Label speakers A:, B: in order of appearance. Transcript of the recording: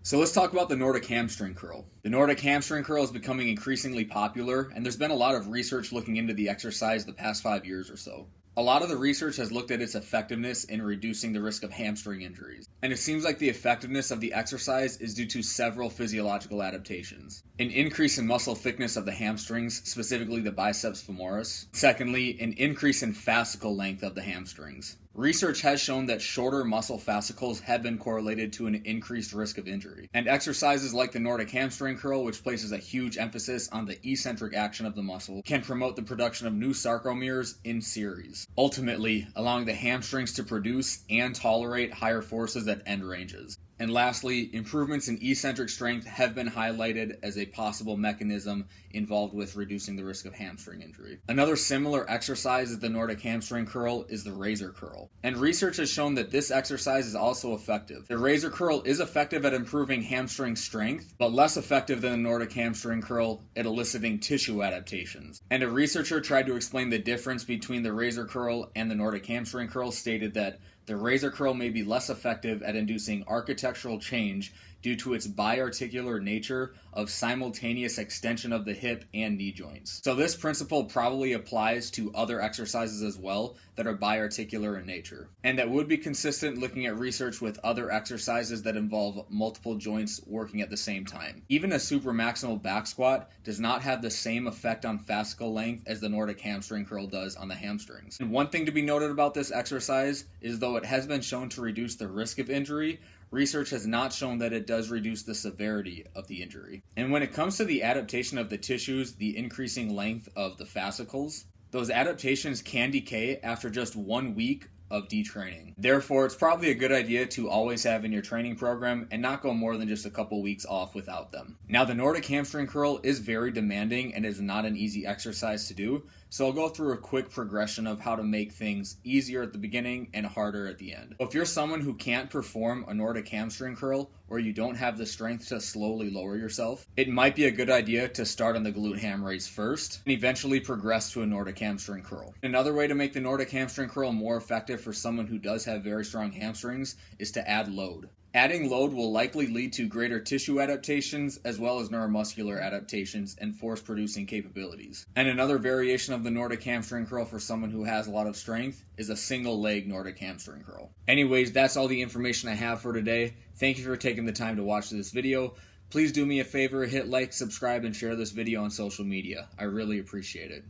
A: So let's talk about the Nordic hamstring curl. The Nordic hamstring curl is becoming increasingly popular, and there's been a lot of research looking into the exercise the past 5 years or so. A lot of the research has looked at its effectiveness in reducing the risk of hamstring injuries, and it seems like the effectiveness of the exercise is due to several physiological adaptations. An increase in muscle thickness of the hamstrings, specifically the biceps femoris. Secondly, an increase in fascicle length of the hamstrings. Research has shown that shorter muscle fascicles have been correlated to an increased risk of injury. And exercises like the Nordic hamstring curl, which places a huge emphasis on the eccentric action of the muscle, can promote the production of new sarcomeres in series, ultimately allowing the hamstrings to produce and tolerate higher forces at end ranges. And lastly, improvements in eccentric strength have been highlighted as a possible mechanism involved with reducing the risk of hamstring injury. Another similar exercise as the Nordic hamstring curl is the razor curl. And research has shown that this exercise is also effective. The razor curl is effective at improving hamstring strength, but less effective than the Nordic hamstring curl at eliciting tissue adaptations. And a researcher tried to explain the difference between the razor curl and the Nordic hamstring curl, stated that the razor curl may be less effective at inducing architectural change due to its biarticular nature of simultaneous extension of the hip and knee joints. So this principle probably applies to other exercises as well that are biarticular in nature, and that would be consistent looking at research with other exercises that involve multiple joints working at the same time. Even a supramaximal back squat does not have the same effect on fascicle length as the Nordic hamstring curl does on the hamstrings. And one thing to be noted about this exercise is, though it has been shown to reduce the risk of injury, research has not shown that it does reduce the severity of the injury. And when it comes to the adaptation of the tissues, the increasing length of the fascicles, those adaptations can decay after just 1 week of detraining. Therefore, it's probably a good idea to always have in your training program and not go more than just a couple weeks off without them. Now, the Nordic hamstring curl is very demanding and is not an easy exercise to do, so I'll go through a quick progression of how to make things easier at the beginning and harder at the end. If you're someone who can't perform a Nordic hamstring curl, or you don't have the strength to slowly lower yourself, it might be a good idea to start on the glute ham raise first and eventually progress to a Nordic hamstring curl. Another way to make the Nordic hamstring curl more effective for someone who does have very strong hamstrings is to add load. Adding load will likely lead to greater tissue adaptations as well as neuromuscular adaptations and force-producing capabilities. And another variation of the Nordic hamstring curl for someone who has a lot of strength is a single leg Nordic hamstring curl. Anyways, that's all the information I have for today. Thank you for taking the time to watch this video. Please do me a favor, hit like, subscribe, and share this video on social media. I really appreciate it.